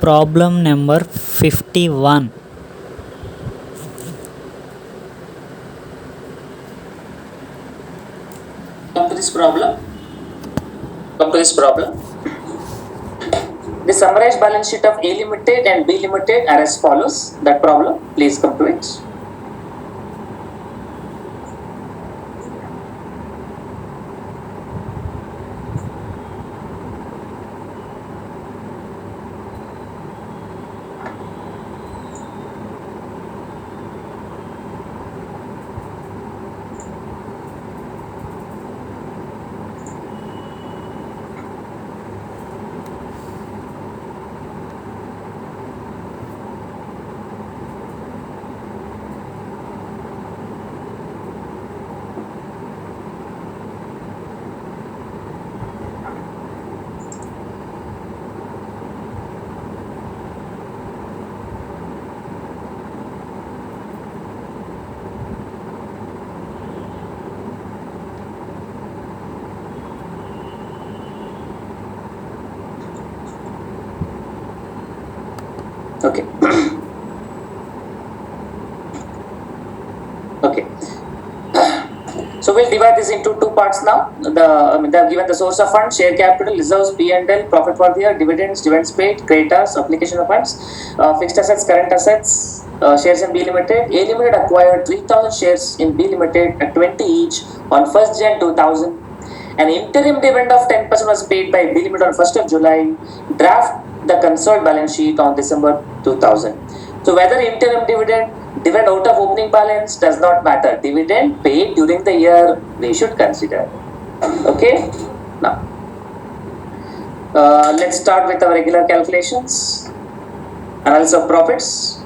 Problem number 51. Come to this problem. The summarized balance sheet of A Limited and B Limited are as follows. That problem, please come to it. Okay. Okay. So we'll divide this into two parts now. They have given the source of funds, share capital, reserves, P&L, profit for the year, dividends paid, creditors, application of funds, fixed assets, current assets, shares in B Limited. A Limited acquired 3,000 shares in B Limited at 20 each on 1st Jan 2000. An interim dividend of 10% was paid by B Limited on 1st of July. Draft the consolidated balance sheet on December 2000. So whether interim dividend out of opening balance does not matter. Dividend paid during the year we should consider. Okay. Now let's start with our regular calculations. Analysis of profits.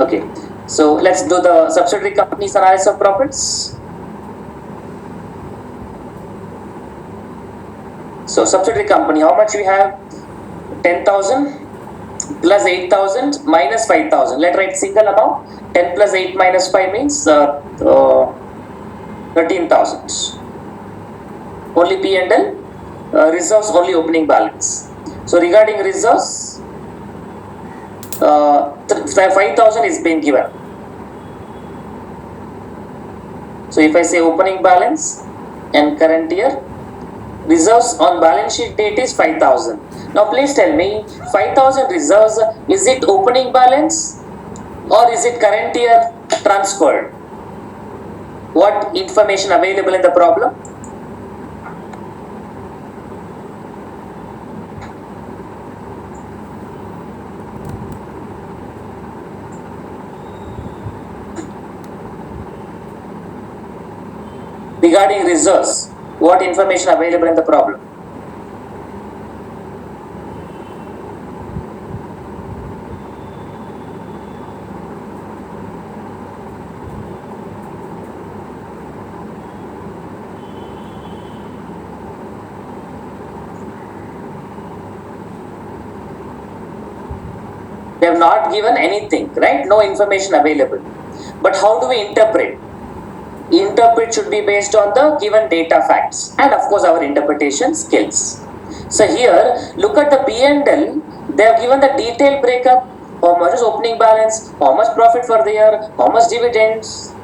Okay, so let's do the subsidiary companies analysis of profits. So subsidiary company, how much we have? 10,000 plus 8,000 minus 5,000. Let's write single amount. 10 plus 8 minus 5 means 13,000. Only P&L, reserves only opening balance. So regarding reserves, 5,000 is being given. So if I say opening balance and current year, reserves on balance sheet date is 5,000. Now please tell me, 5,000 reserves, is it opening balance or is it current year transferred? What information available in the problem? Regarding reserves, what information available in the problem? They have not given anything, right? No information available. But how do we interpret? Interpret should be based on the given data facts and of course our interpretation skills. So here look at the P&L. They have given the detailed breakup. How much is opening balance, how much profit for the year, how much dividends.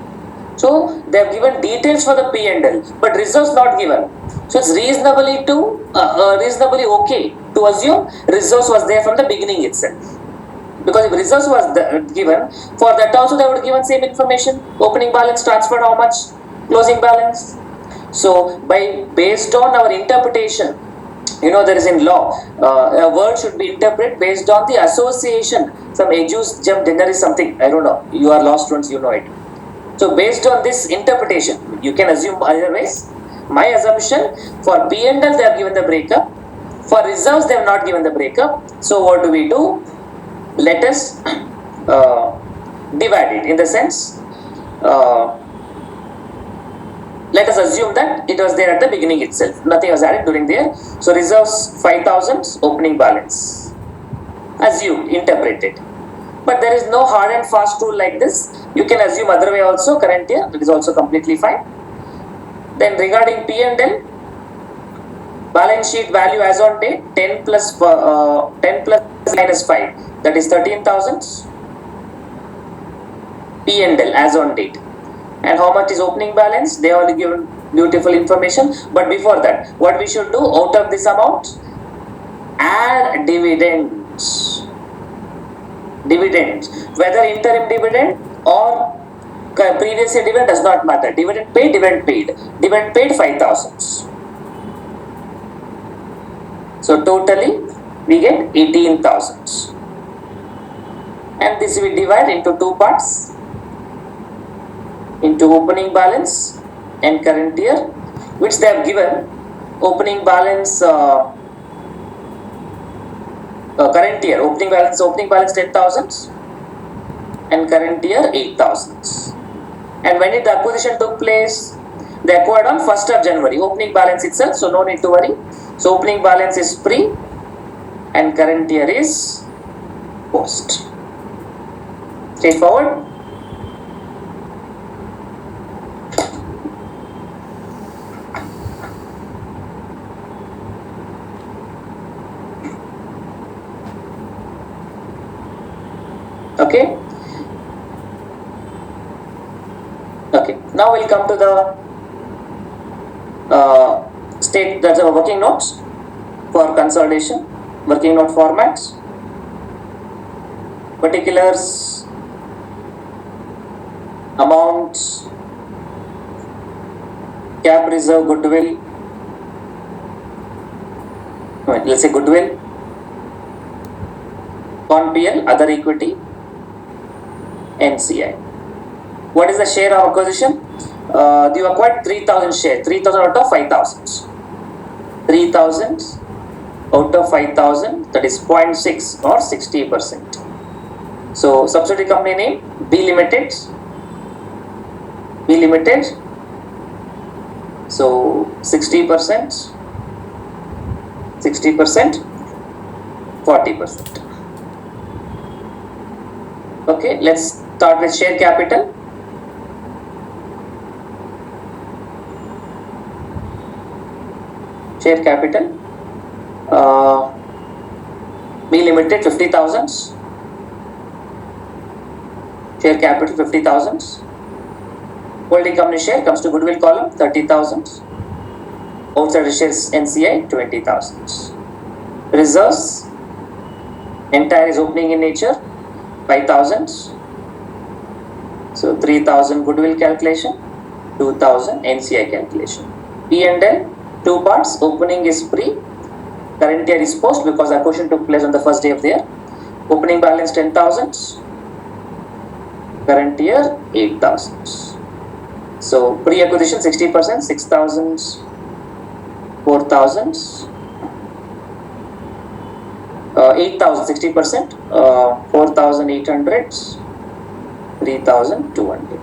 So they have given details for the P&L, but reserves not given. So it's reasonably okay to assume reserves was there from the beginning itself. Because if reserves was given, for that also they would have given same information. Opening balance transferred how much, closing balance. So based on our interpretation, there is in law, a word should be interpreted based on the association. Some Ajus jump dinner is something, I don't know, you are law students, you know it. So based on this interpretation, you can assume otherwise. My assumption, for P&L they have given the breakup, for reserves they have not given the breakup. So what do we do? Let us divide it in the sense let us assume that it was there at the beginning itself. Nothing was added during there. So reserves 5,000, opening balance. Assumed, interpreted. But there is no hard and fast rule like this. You can assume other way also, current year, that is also completely fine. Then regarding P&L, balance sheet value as on date 10 plus minus 5, that is 13,000. P&L as on date. And how much is opening balance? They are given beautiful information. But before that, what we should do out of this amount? Add dividends. Dividends, whether interim dividend or previous year dividend does not matter. Dividend paid, dividend paid. Dividend paid 5,000. So totally we get 18,000. And this we divide into two parts, into opening balance and current year, which they have given. Opening balance current year, opening balance 10,000 and current year 8,000. And when did the acquisition took place? They acquired on 1st of January, opening balance itself, so no need to worry. So opening balance is pre and current year is post. Straightforward. Okay. Okay. Now we'll come to the state, that's our working notes for consolidation, working note formats, particulars, amounts, cap reserve, goodwill. Let's say goodwill, con PL, other equity, NCI. What is the share of acquisition? You acquired 3,000 shares, 3,000 out of 5,000. 3,000 out of 5,000, that is 0.6 or 60%. So subsidiary company name B Limited. B Limited. So 60%, 60%, 40%. Okay, let's start with share capital. Share capital, B Limited 50,000. Share capital 50,000. Holding company share comes to goodwill column 30,000. Outside shares NCI 20,000. Reserves, entire is opening in nature 5,000. So 3,000 goodwill calculation, 2,000 NCI calculation. P&L, two parts, opening is pre, current year is post because acquisition took place on the first day of the year. Opening balance 10,000, current year 8,000. So pre-acquisition 60%, 6,000, 4,000, 8,000, 60%, 4,800, 3,200.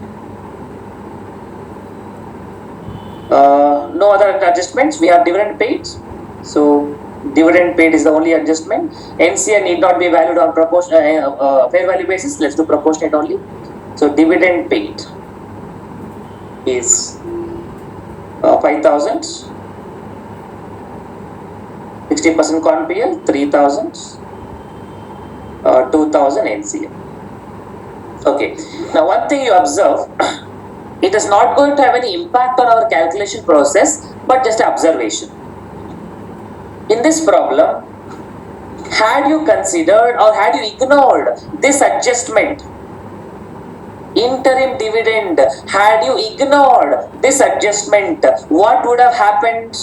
No other adjustments. We have dividend paid. So dividend paid is the only adjustment. NCI need not be valued on fair value basis. Let's do proportionate only. So dividend paid is 5,000. 60% con PL, 3,000, 2,000 NCA. Okay. Now one thing you observe, it is not going to have any impact on our calculation process, but just observation. In this problem, had you considered or had you ignored this adjustment, interim dividend, had you ignored this adjustment, what would have happened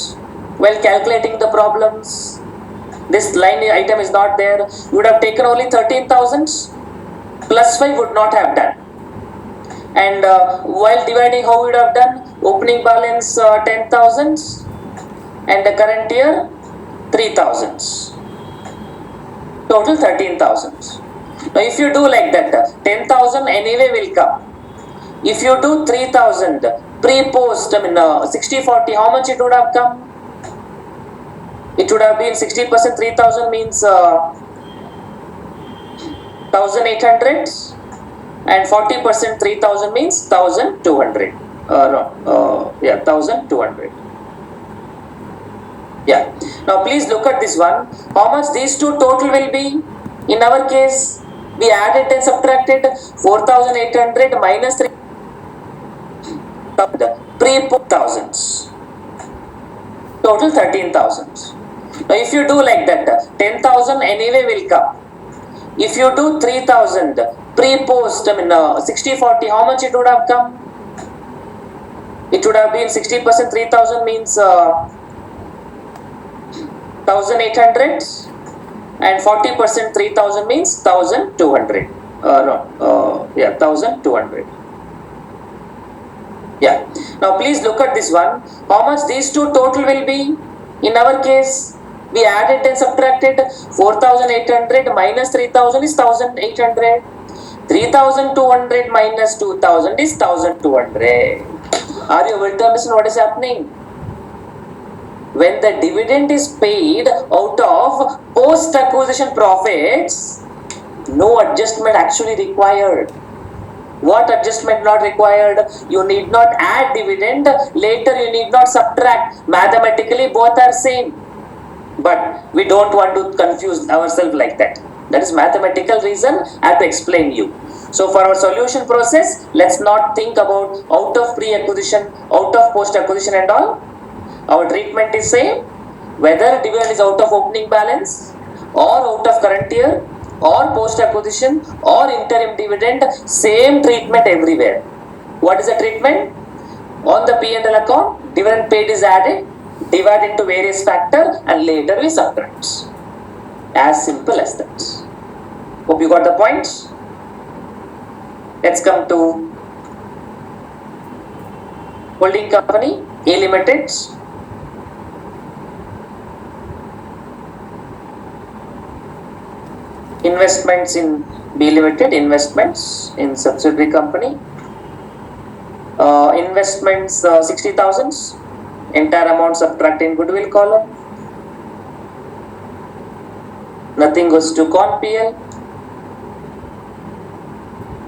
while calculating the problems? This line item is not there. You would have taken only 13,000 plus 5 would not have done. And while dividing, how would have done? Opening balance 10,000 and the current year 3,000. Total 13,000. Now if you do like that, 10,000 anyway will come. If you do 3,000 Pre-post, 60/40, how much it would have come? It would have been 60% 3000 means 1800, and 40% 3000 means 1200. Yeah, 1200. Yeah. Now please look at this one. How much these two total will be? In our case, we added and subtracted 4800 minus 3 pre-post thousands. Total 13,000. Now if you do like that, 10,000 anyway will come. If you do 3,000 pre-post, 60/40, how much it would have come? It would have been 60% 3,000 means 1800, and 40% 3,000 means 1200. Yeah, 1200. Yeah. Now please look at this one. How much these two total will be? In our case, we added and subtracted 4800 minus 3000 is 1800. 3200 minus 2000 is 1200. Are you able to understand what is happening? When the dividend is paid out of post-acquisition profits, no adjustment actually required. What adjustment not required? You need not add dividend, later you need not subtract. Mathematically both are same. But we don't want to confuse ourselves like that. That is mathematical reason I have to explain you. So for our solution process, let's not think about out of pre-acquisition, out of post-acquisition and all. Our treatment is same, whether dividend is out of opening balance or out of current year or post-acquisition or interim dividend, same treatment everywhere. What is the treatment? On the P&L account, dividend paid is added, divide into various factors, and later we subtract. As simple as that. Hope you got the point. Let's come to holding company, A Limited. Investments in B Limited, investments in subsidiary company. Investments 60,000, entire amount subtracted in goodwill column. Nothing goes to Con PL.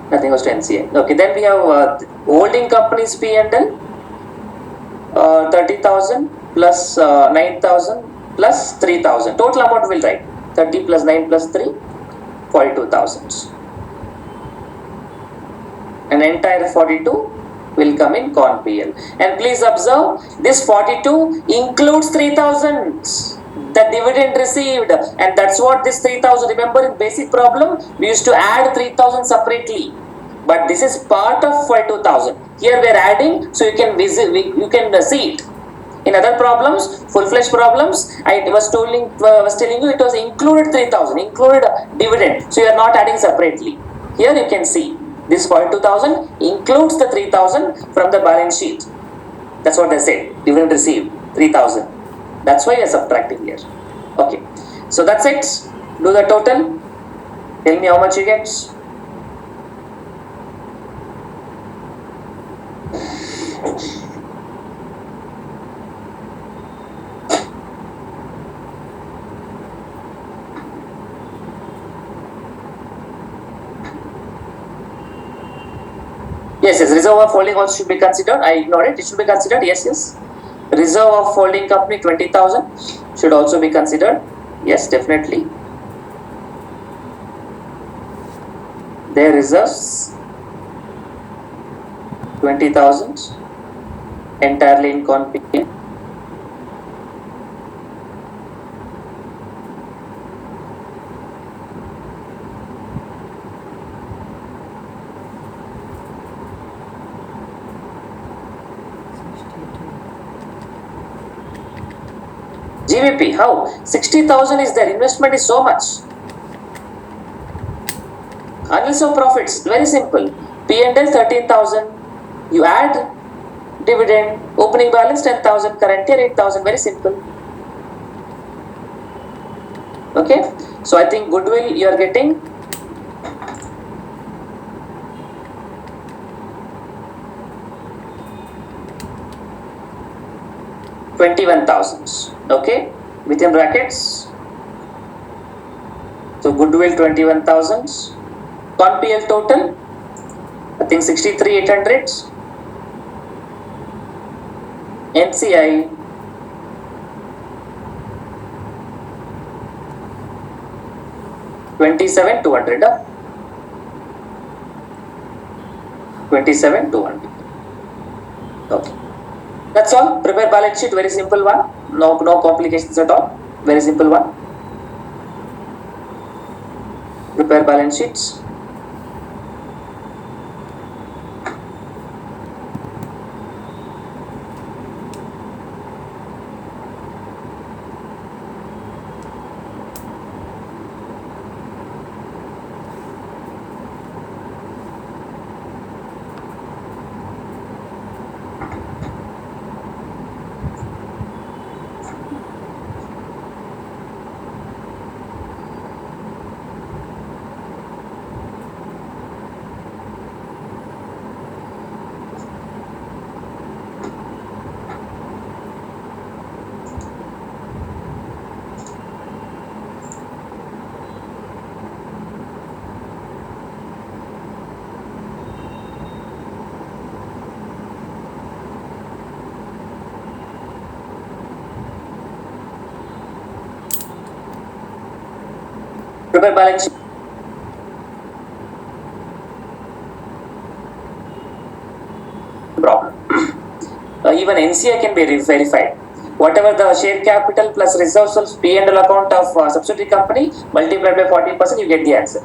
Nothing goes to NCA. Okay, then we have holding companies P&L, 30,000 plus 9,000 plus 3,000. Total amount will write 30 plus 9 plus 3, 42,000. An entire 42 will come in Con PL. And please observe, this 42 includes 3,000, the dividend received, and that's what this 3,000. Remember in basic problem, we used to add 3,000 separately, but this is part of 42,000. Here we are adding, so you can visit, you can see it. In other problems, full-fledged problems, I was telling you it was included 3,000, included dividend, so you are not adding separately. Here you can see this 42,000 includes the 3,000 from the balance sheet. That's what they said. Dividend received 3,000. That's why we are subtracting here. Okay. So that's it. Do the total. Tell me how much you get. Yes, reserve of holding also should be considered. I ignored it. It should be considered. Yes. Reserve of holding company 20,000 should also be considered. Yes, definitely. Their reserves 20,000 entirely in Con PL. GVP, how? 60,000 is there, investment is so much. Analysis of profits, very simple. P&L 13,000, you add dividend, opening balance 10,000, current year 8,000, very simple. Okay, so I think goodwill you are getting. 21,000. Okay, within brackets. So goodwill 21,000. Con PL total, I think 63,800. MCI 27,200. 27,200. Okay. That's all. Prepare balance sheet. Very simple one. No complications at all. Very simple one. Prepare balance sheets. Prepare balance sheet. Problem. Even NCI can be verified. Whatever the share capital plus reserves of P&L account of subsidiary company multiplied by 40%, you get the answer.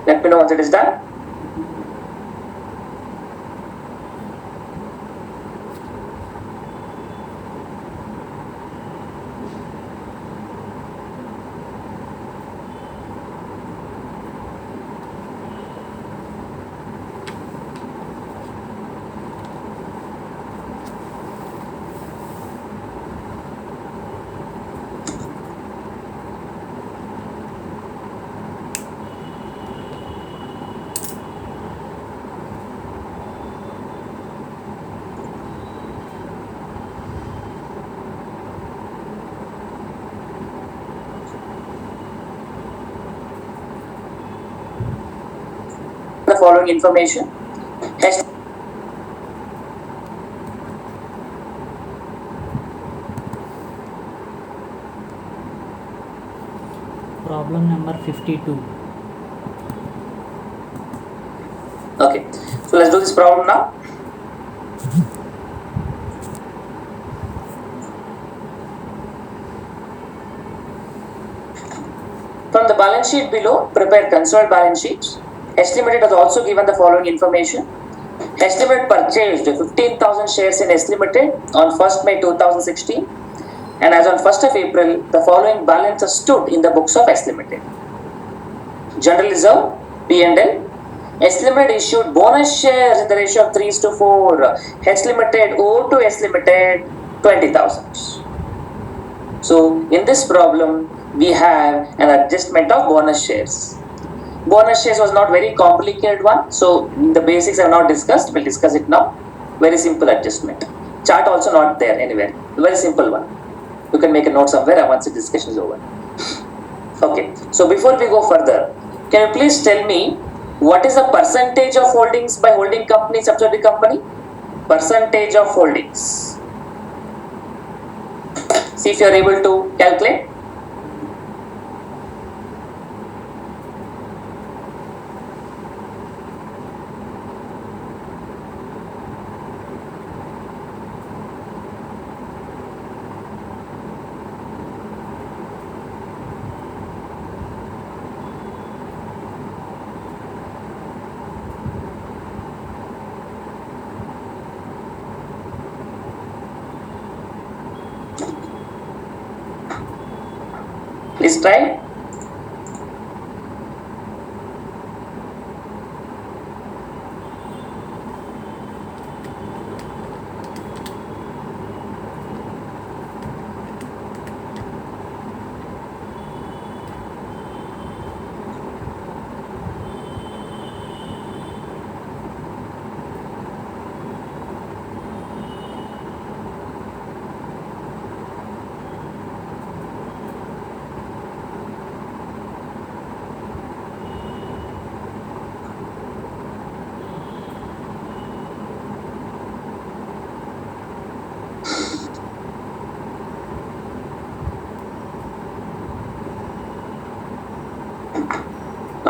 Let me know once it is done. The following information. Problem number 52. Okay, so let's do this problem now. From the balance sheet below, prepare consolidated balance sheets. Estimated has also given the following information. Estimate purchased 15,000 shares in S Limited on 1st May 2016, and as on 1st of April, the following balances stood in the books of S Limited. General Reserve, P&L. S Limited issued bonus shares in the ratio of 3:4. S Limited owed to S Limited 20,000. So in this problem, we have an adjustment of bonus shares. Bonus shares was not very complicated one, so the basics I have not discussed. We'll discuss it now. Very simple adjustment. Chart also not there anywhere. Very simple one. You can make a note somewhere once the discussion is over. Okay. So before we go further, can you please tell me what is the percentage of holdings by holding company, subsidiary company? Percentage of holdings. See if you are able to calculate. Please try.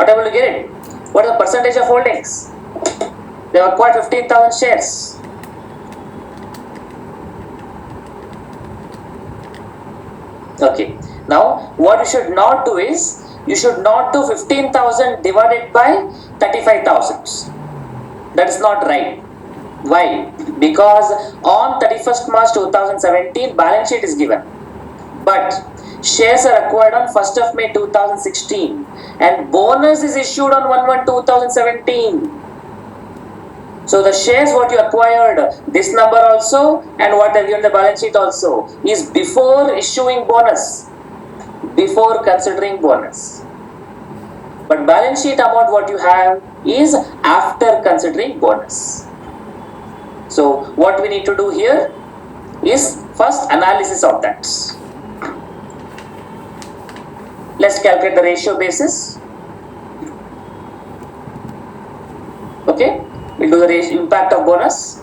Not able to get it. What is the percentage of holdings? They have acquired 15,000 shares. Okay. Now, what you should not do is, you should not do 15,000 divided by 35,000. That is not right. Why? Because on 31st March 2017, balance sheet is given. But shares are acquired on 1st of May 2016 and bonus is issued on 1/1/2017. So the shares what you acquired, this number also and what they have given the balance sheet also is before issuing bonus, before considering bonus. But balance sheet amount what you have is after considering bonus. So what we need to do here is first analysis of that. Let's calculate the ratio basis. Okay, we'll do the ratio impact of bonus.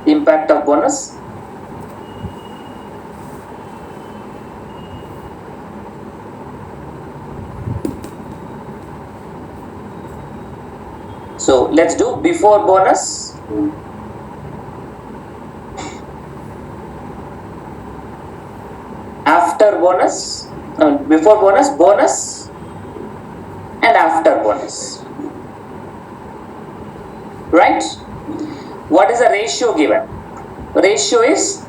Impact of bonus. So let's do before bonus. After bonus, before bonus, bonus, and after bonus. Right? What is the ratio given? Ratio is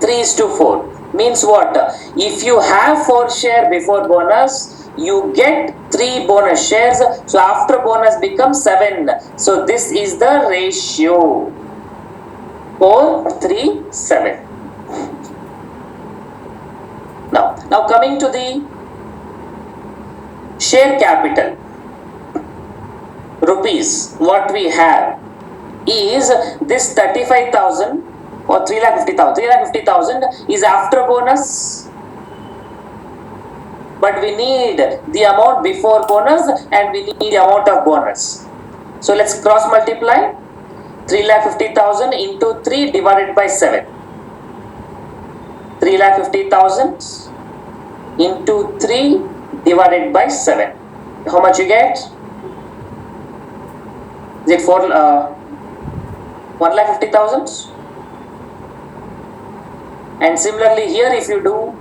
3:4. Means what? If you have 4 shares before bonus, you get 3 bonus shares. So after bonus becomes 7. So this is the ratio. 4:3:7. Now coming to the share capital, rupees, what we have is this 35,000 or 3,50,000. 3,50,000 is after bonus, but we need the amount before bonus and we need the amount of bonus. So let's cross multiply 3,50,000 into 3 divided by 7. 3,50,000 into 3 divided by 7. How much you get? Is it 1,50,000? And similarly here, if you do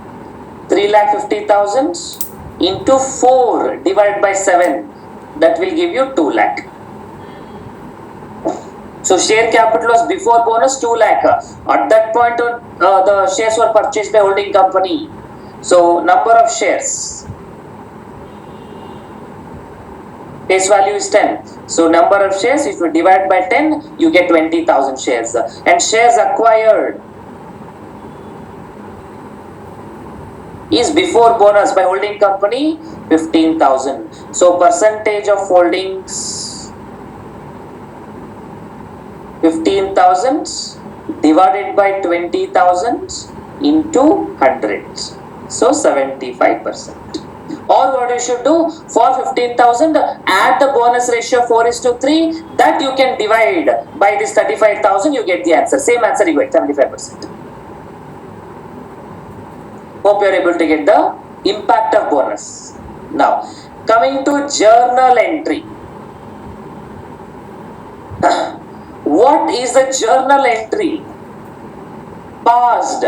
3,50,000 into 4 divided by 7, that will give you 2 lakh. So share capital was before bonus 2 lakh. At that point, the shares were purchased by holding company. So number of shares, face value is 10. So number of shares, if you divide by 10, you get 20,000 shares. And shares acquired is before bonus by holding company 15,000. So percentage of holdings 15,000 divided by 20,000 into 100. So 75%. Or what you should do, for 15,000, add the bonus ratio 4:3, that you can divide by this 35,000, you get the answer. Same answer you get, 75%. Hope you are able to get the impact of bonus. Now, coming to journal entry. What is the journal entry passed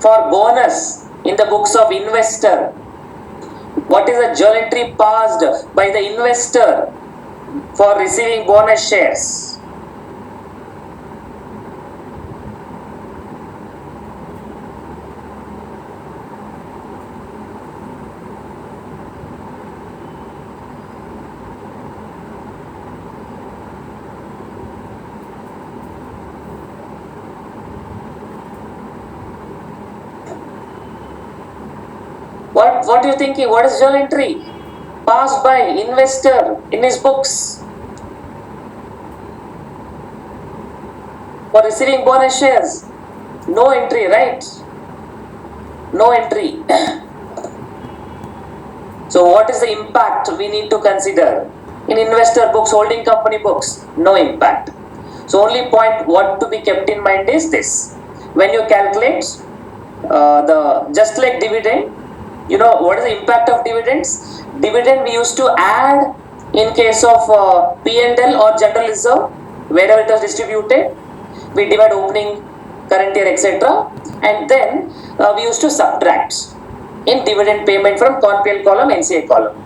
for bonus in the books of investor? What is the journal entry passed by the investor for receiving bonus shares? What are you thinking? What is journal entry passed by investor in his books for receiving bonus shares? No entry, right? No entry. So what is the impact we need to consider? In investor books, holding company books, no impact. So only point what to be kept in mind is this. When you calculate the just like dividend, you know what is the impact of dividends? Dividend we used to add in case of P&L or general reserve, wherever it was distributed we divide opening, current year, etc., and then we used to subtract in dividend payment from Conpl column, NCI column.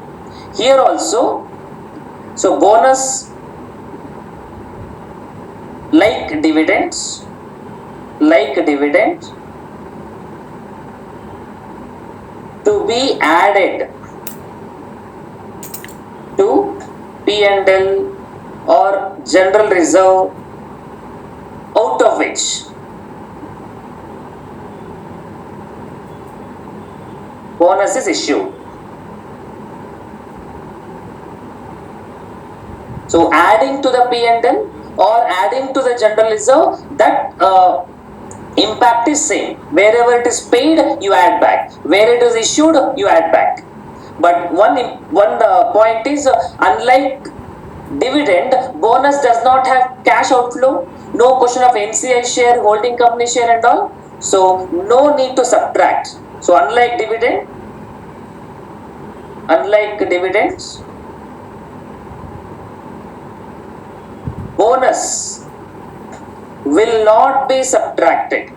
Here also, so bonus like dividends to be added to P&L or general reserve, out of which bonus is issued. So adding to the P&L or adding to the general reserve, that impact is same. Wherever it is paid, you add back. Where it is issued, you add back. But one point is, unlike dividend, bonus does not have cash outflow, no question of NCI share, holding company share and all, so no need to subtract. So unlike dividends, bonus will not be subtracted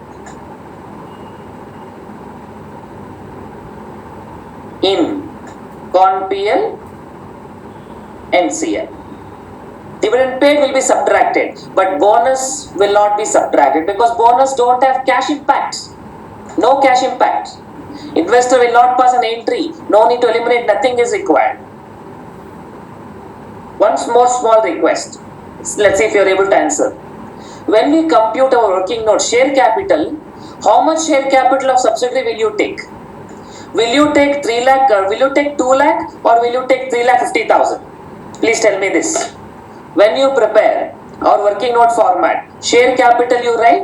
in ConPL, NCL. Dividend paid will be subtracted, but bonus will not be subtracted because bonus don't have cash impacts. No cash impact. Investor will not pass an entry. No need to eliminate. Nothing is required. One more small request. Let's see if you are able to answer. When we compute our working note share capital, how much share capital of subsidiary will you take? Will you take 3 lakh, will you take 2 lakh, or will you take 3,50,000? Please tell me this. When you prepare our working note format, share capital you write,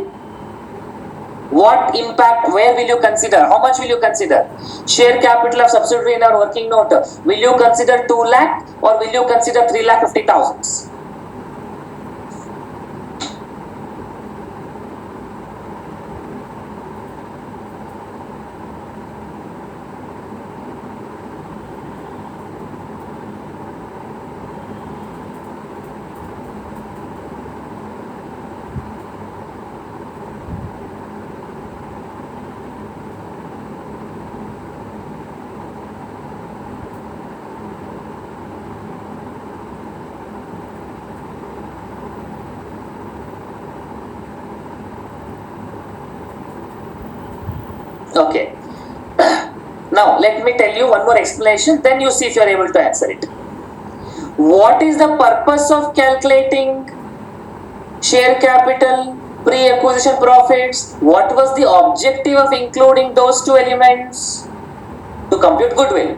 what impact, where will you consider, how much will you consider? Share capital of subsidiary in our working note, will you consider 2 lakh or will you consider 3,50,000? Okay. Now let me tell you one more explanation, then you see if you are able to answer it. What is the purpose of calculating share capital, pre-acquisition profits? What was the objective of including those two elements? To compute goodwill,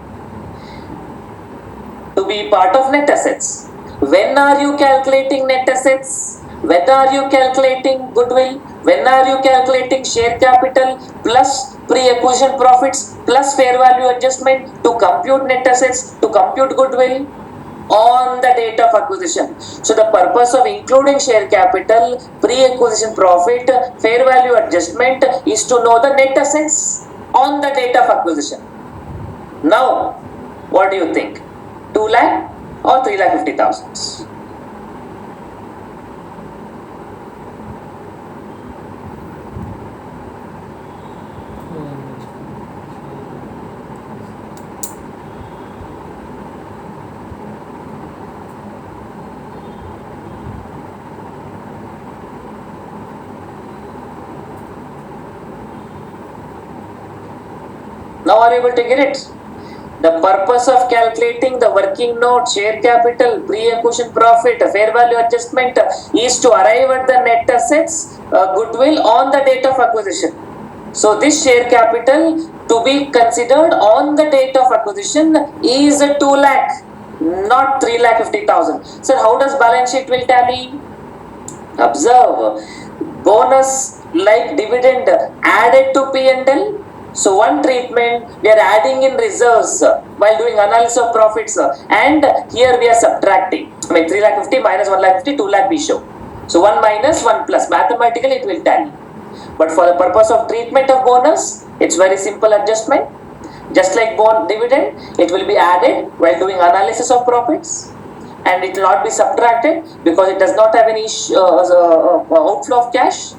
to be part of net assets. When are you calculating net assets? When are you calculating goodwill? When are you calculating share capital plus pre-acquisition profits plus fair value adjustment? To compute net assets, to compute goodwill? On the date of acquisition. So the purpose of including share capital, pre-acquisition profit, fair value adjustment is to know the net assets on the date of acquisition. Now, what do you think? 2 lakh or 3,50,000? Now are you able to get it? The purpose of calculating the working note, share capital, pre-acquisition profit, fair value adjustment is to arrive at the net assets, goodwill on the date of acquisition. So this share capital to be considered on the date of acquisition is 2 lakh, not 3,50,000. So how does balance sheet will tally? Observe, bonus like dividend added to P&L. So one treatment, we are adding in reserves while doing analysis of profits, and here we are subtracting. I mean 3,50,000 minus 1,50,000, 2 lakh we show. So 1 minus 1 plus, mathematically it will tally. But for the purpose of treatment of bonus, It's very simple adjustment. Just like bond dividend, it will be added while doing analysis of profits, and it will not be subtracted because it does not have any outflow of cash.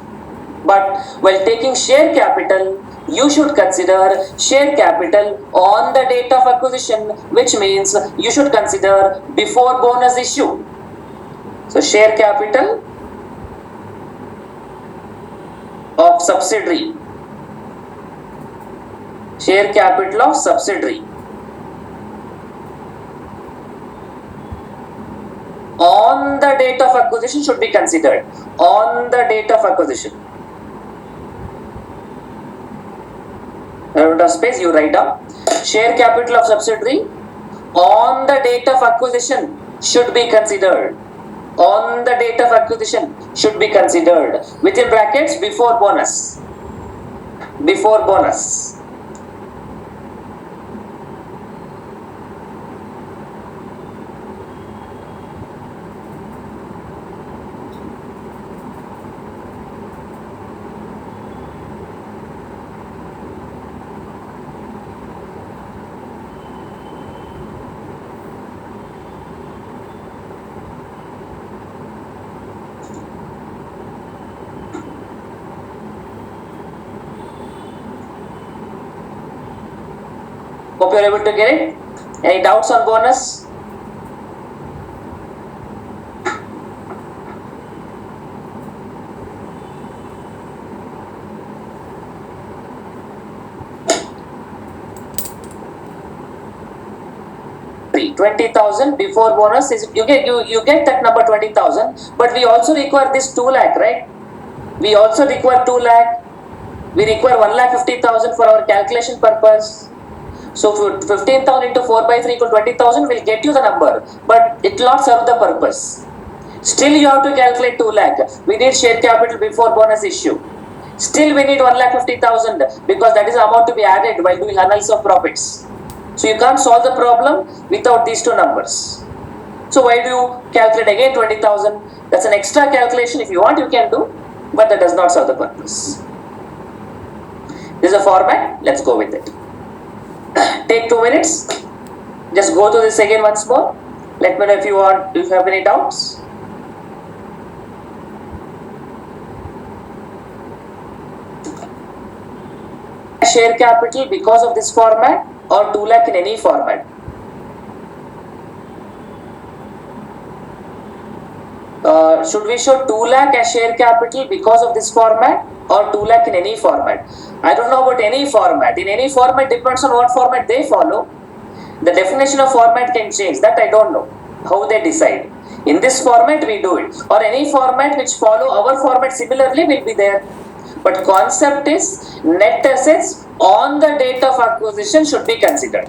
But while taking share capital, you should consider share capital on the date of acquisition, which means you should consider before bonus issue. So share capital of subsidiary. Share capital of subsidiary on the date of acquisition should be considered. On the date of acquisition. Out of space, you write down share capital of subsidiary on the date of acquisition should be considered. On the date of acquisition should be considered within brackets before bonus. Before bonus. Hope you are able to get it. Any doubts on bonus? $20,000 before bonus is you get that number 20,000, but we also require this 2 lakh, right? We also require 2 lakh. We require 1,50,000 for our calculation purpose. So 15,000 into 4 by 3 equal 20,000 will get you the number, but it will not serve the purpose. Still you have to calculate 2 lakh. We need share capital before bonus issue. Still we need 1,50,000 because that is the amount to be added while doing analysis of profits. So you can't solve the problem without these two numbers. So why do you calculate again 20,000? That's an extra calculation. If you want, you can do, but that does not serve the purpose. This is a format. Let's go with it. Take 2 minutes. Just go through this again once more. Let me know if you have any doubts. Share capital because of this format or 2 lakh in any format. Should we show 2 lakh as share capital because of this format or 2 lakh in any format? I don't know about any format. In any format depends on what format they follow. The definition of format can change. That I don't know how they decide. In this format we do it, or any format which follow our format similarly will be there. But concept is net assets on the date of acquisition should be considered.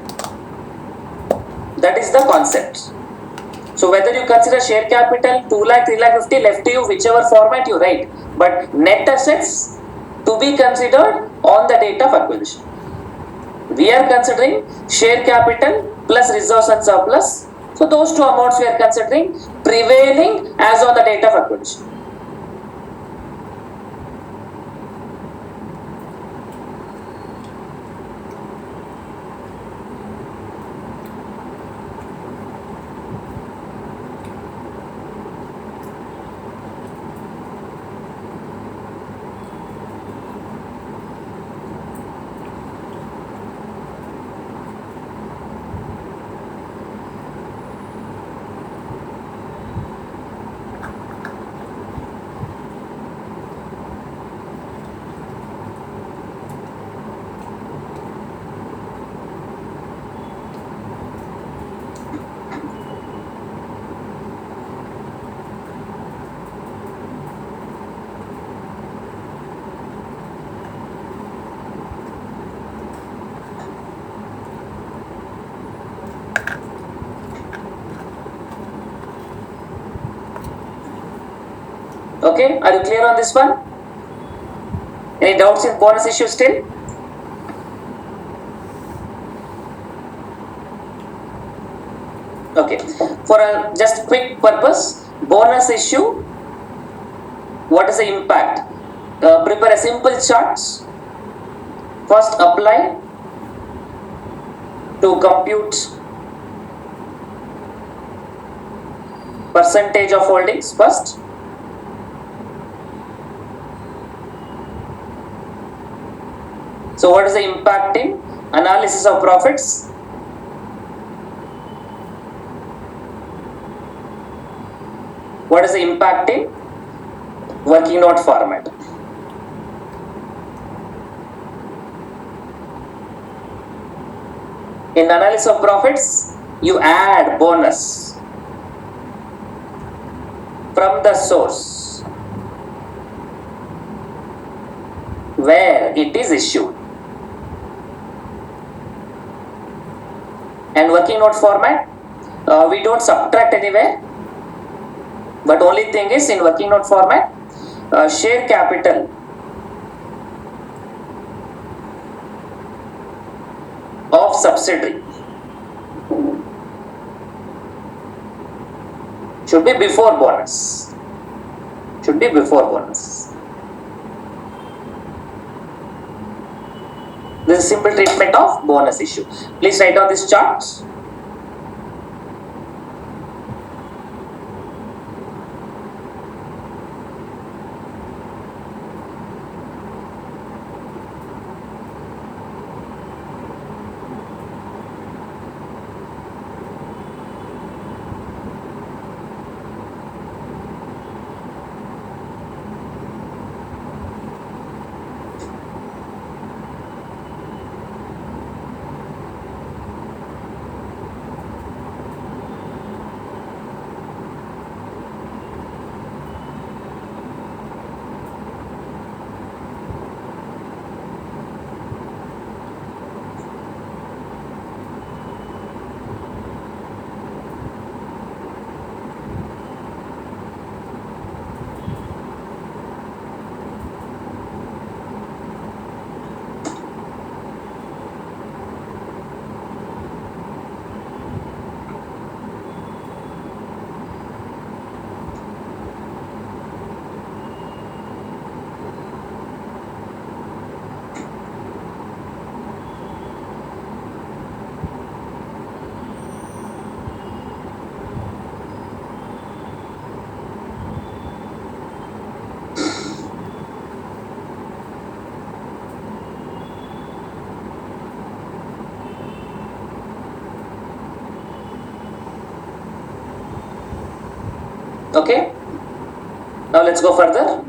That is the concept. So whether you consider share capital 2 lakh, 3 lakh 50, left to you, whichever format you write, but net assets to be considered on the date of acquisition. We are considering share capital plus reserves and surplus. So those two amounts we are considering prevailing as on the date of acquisition. Okay, are you clear on this one? Any doubts in bonus issue still? Okay, for a just quick purpose, bonus issue, what is the impact? Prepare a simple chart First apply to compute percentage of holdings first. So what is the impact in analysis of profits? What is the impact in working note format? In analysis of profits, you add bonus from the source where it is issued. And working note format, we don't subtract anywhere, but only thing is in working note format, share capital of subsidiary should be before bonus. Should be before bonus. This is simple treatment of bonus issue. Please write down this chart. Okay, now let's go further.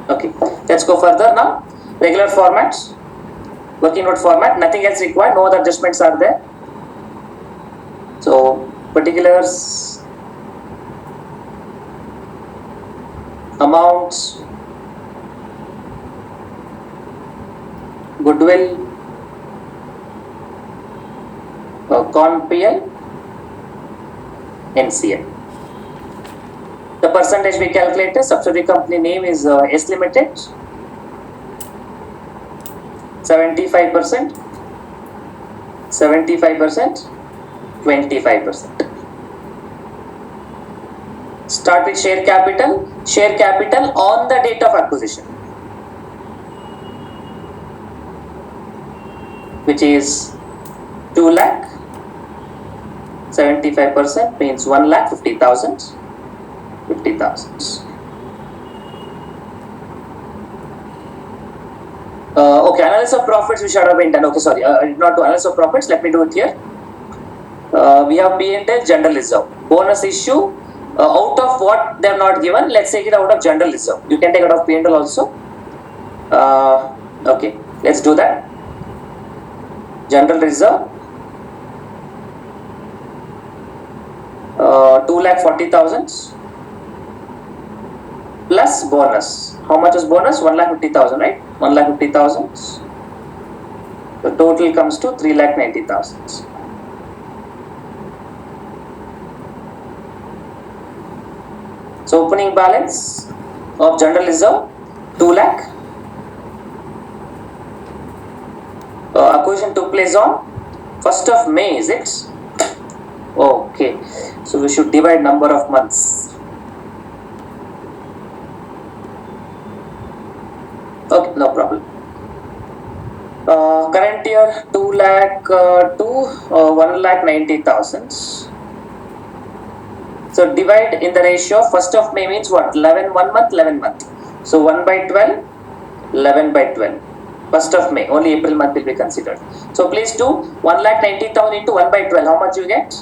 Okay, let's go further now. Regular format, working note format, nothing else required, no other adjustments are there. So particulars, amounts, goodwill, con PL, NCL. The percentage we calculated, subsidiary company name is S Limited, 75%, 75%, 25%. Start with share capital on the date of acquisition, which is 2 lakh. 75% means 1,50,000. 50,000. Okay, analysis of profits we should have been done. Okay, sorry, I did not do analysis of profits. Let me do it here. We have P&L general reserve. Bonus issue, out of what they have not given, let's take it out of general reserve. You can take it out of P&L also. Okay, let's do that. General reserve, 2,40,000 plus bonus. How much is bonus? 1,50,000, right? 1,50,000. The total comes to 3,90,000. So opening balance of general reserve 2 lakh. Acquisition took place on 1st of May, is it? Okay, so we should divide number of months. no problem. Current year 2 lakh to 1 lakh 90,000. So divide in the ratio. 1st of May means what? 11 1 month, 11 month. So 1 by 12, 11 by 12. 1st of May, only April month will be considered. So please do 1 lakh 90,000 into 1 by 12. How much you get?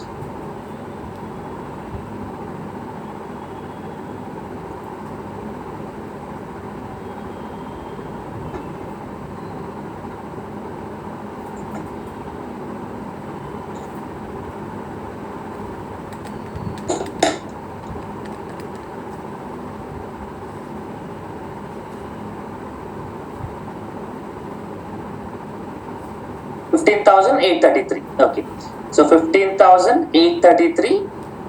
15,833. Okay, so 15,833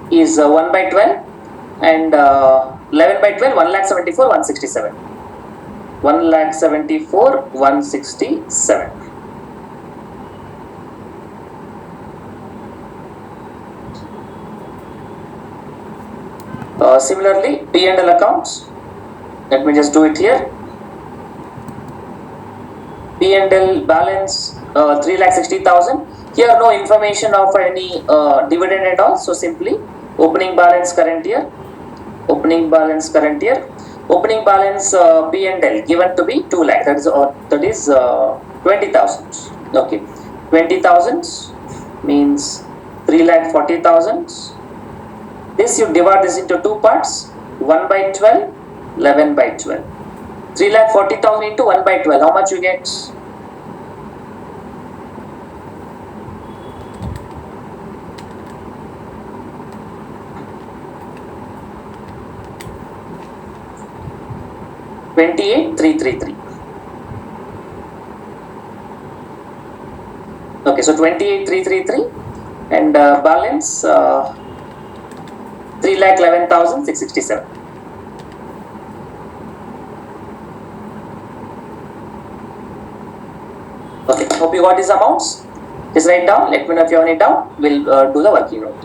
is 1 by 12 and 11 by 12, 1 lakh 74, 167. 1 lakh 74, 167. Similarly, P&L accounts. Let me just do it here. P&L balance 3,60,000. Here no information of any dividend and all. So simply opening balance current year, opening balance current year, opening balance P&L given to be 2 lakh. That is 20,000. Okay, 20,000 means 3,40,000. This you divide this into two parts. 1 by 12, 11 by 12. 3,40,000 into 1 by 12. How much you get? 28,333. Okay, so 28,333 and balance 3,11,667. Okay, hope you got these amounts. Just write down. Let me know if you have any doubt. We'll do the working note.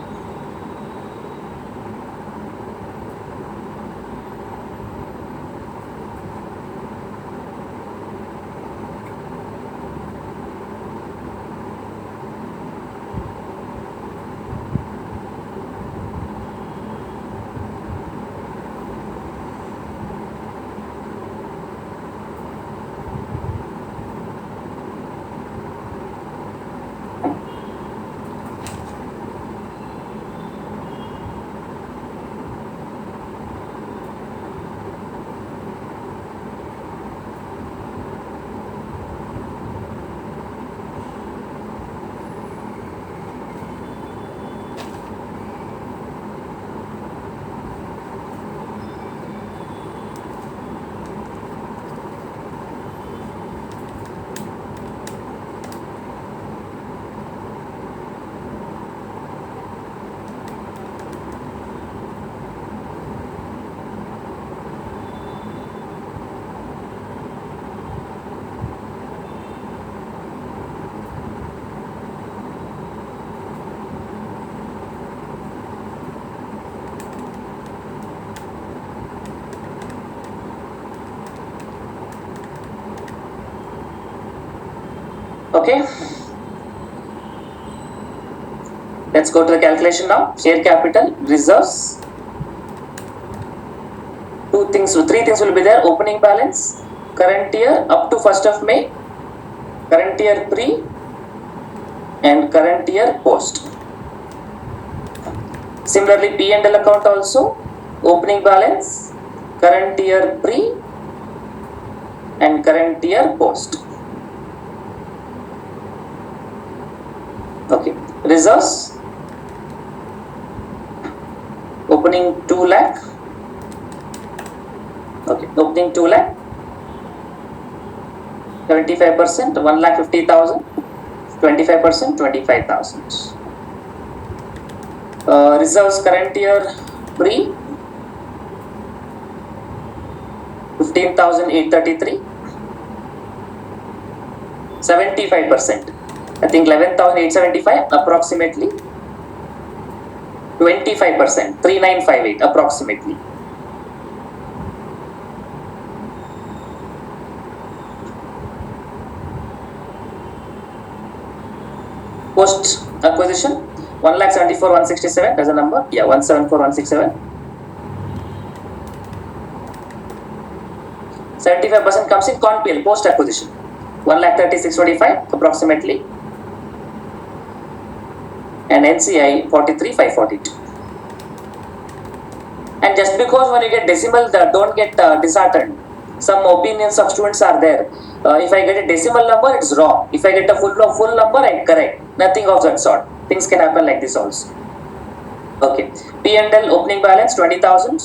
Okay, let's go to the calculation now. Share capital, reserves. Three things will be there. Opening balance, current year up to 1st of May, current year pre, and current year post. Similarly, P&L account also, opening balance, current year pre, and current year post. Okay, reserves, opening 2 lakh. Okay, opening 2 lakh, 75%, 1,50,000, 25%, 25,000. Reserves current year pre, 15,833, 75%. I think 11,875 approximately, 25%, 3,958 approximately. Post acquisition 1,74,167. There's a number. Yeah, 174,167. 75% comes in CONPL post acquisition. 1,36,25 approximately. And NCI 43,542. And just because when you get decimal, don't get disheartened. Some opinions of students are there. If I get a decimal number, it's wrong. If I get a full number, I correct. Nothing of that sort. Things can happen like this also. Okay. P&L opening balance 20,000.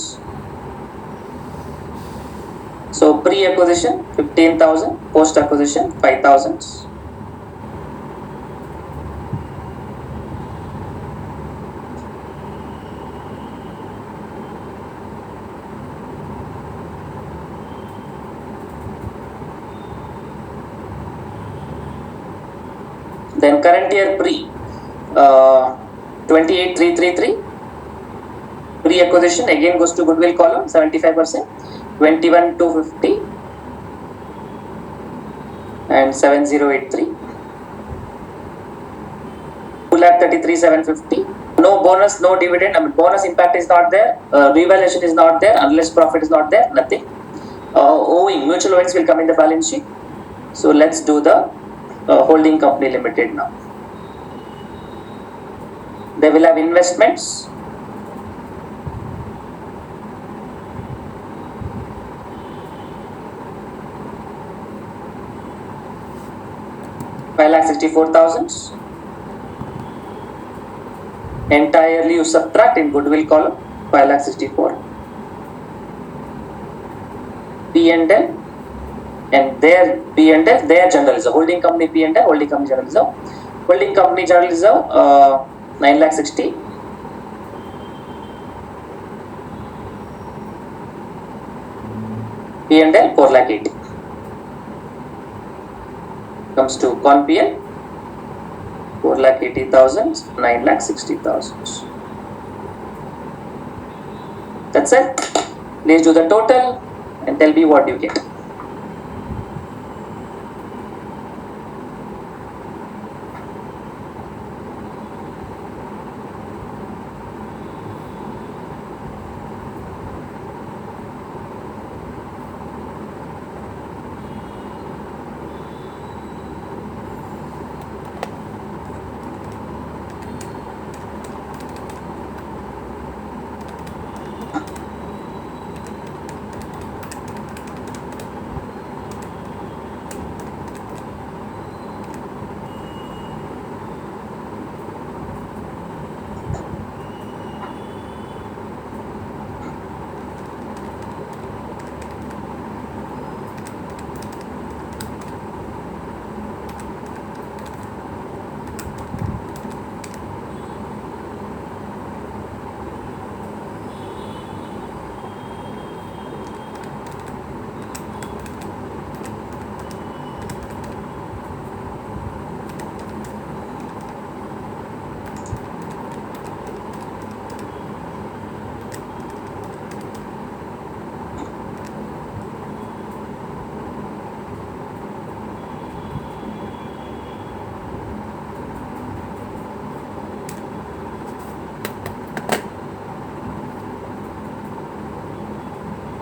So pre-acquisition 15,000, post-acquisition 5,000. Then current year pre 28,333. Pre-acquisition again goes to goodwill column 75%. 21,250 and 7,083. 2,33,750. No bonus, no dividend. I mean, bonus impact is not there. Revaluation is not there unless profit is not there. Nothing. Mutual owings will come in the balance sheet. So let's do the holding company limited now. They will have investments. $5,64,000. Entirely you subtract in goodwill column 5,64,000. P&L and their P&L, their general reserve. Holding company P&L, holding company general reserve. Holding company general reserve 9,60,000. P&L 4,80,000. Comes to CONPL 4,80,000, 9,60,000. That's it. Please do the total and tell me what you get.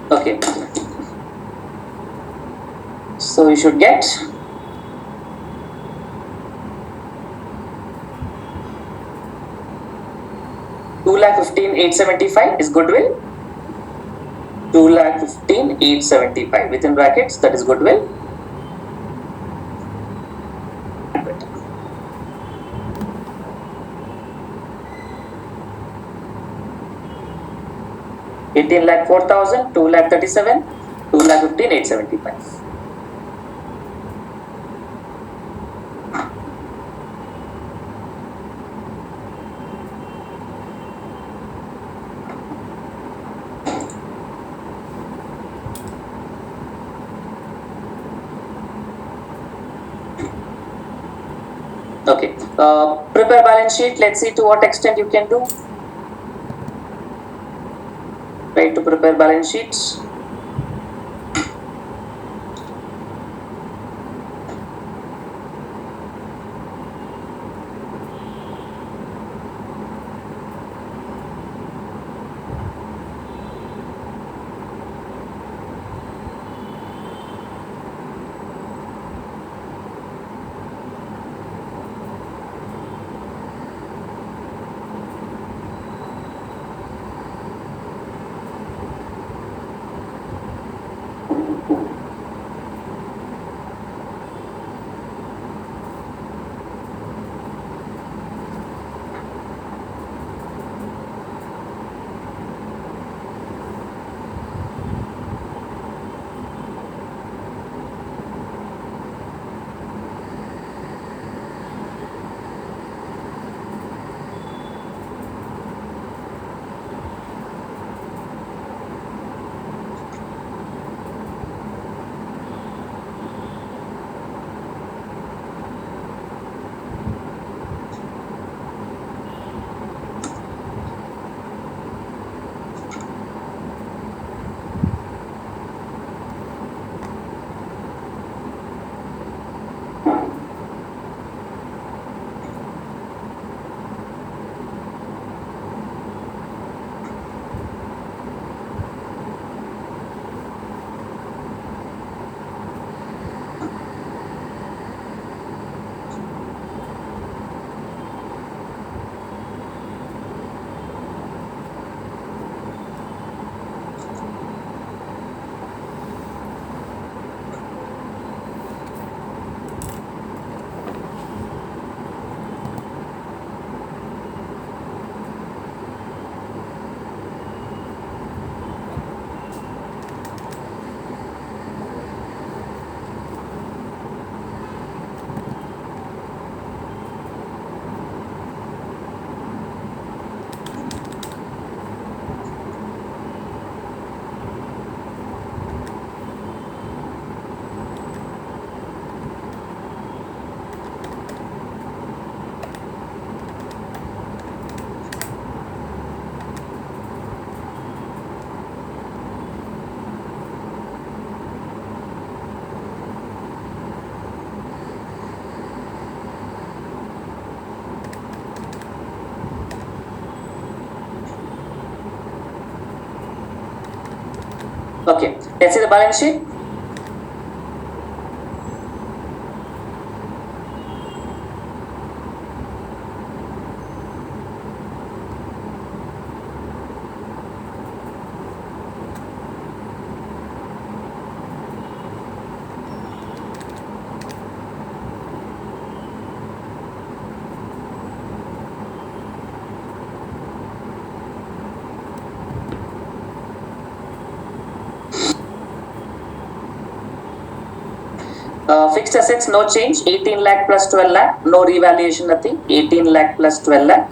Okay, so you should get $2,15,875 is goodwill. 2,15,875 within brackets, that is goodwill. $18,04,000, 2,37,000, 2,15,875. Okay, prepare balance sheet. Let's see to what extent you can do. Try to prepare balance sheets. Okay, let's see the balance sheet. Fixed assets, no change, 18 lakh plus 12 lakh, no revaluation, nothing, 18 lakh plus 12 lakh.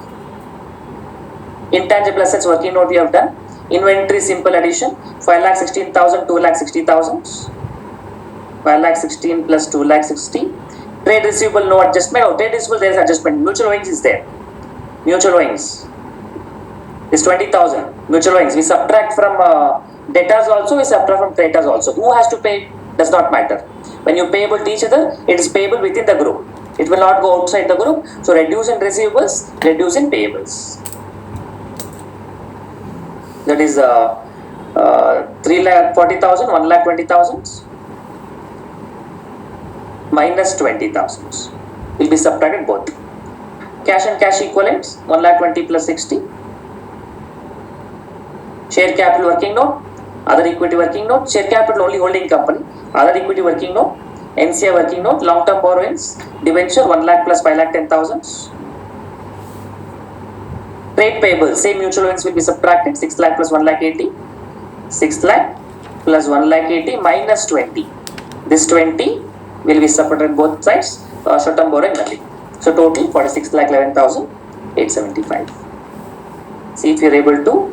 Intangible assets, working note we have done. Inventory, simple addition, 5 lakh 16,000, 2 lakh 60,000. 5 lakh 16 plus 2 lakh 60. Trade receivable, no adjustment. Oh, trade receivable, there is adjustment. Mutual owings is there. Mutual owings is 20,000. Mutual owings, we subtract from debtors also, we subtract from creditors also. Who has to pay does not matter. When you payable to each other, it is payable within the group. It will not go outside the group. So reduce in receivables, reduce in payables. That is 3 lakh 40,000, 1 lakh 20,000 minus 20,000 will be subtracted both. Cash and cash equivalents, 1 lakh 20 plus 60. Share capital working note, other equity working note, share capital only holding company, other equity working note, NCI working note, long term borrowings, debenture 1 lakh plus 5 lakh 10,000. Trade payables, same mutual owings will be subtracted, 6 lakh plus 1 lakh 80. 6 lakh plus 1 lakh 80 minus 20. This 20 will be separated both sides, short term borrowing nothing. So total 46 lakh 11,875. See if you are able to.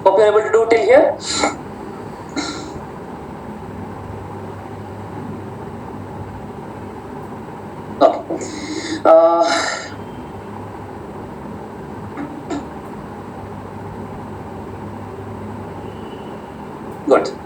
Hope you are able to do till here. Okay. Good.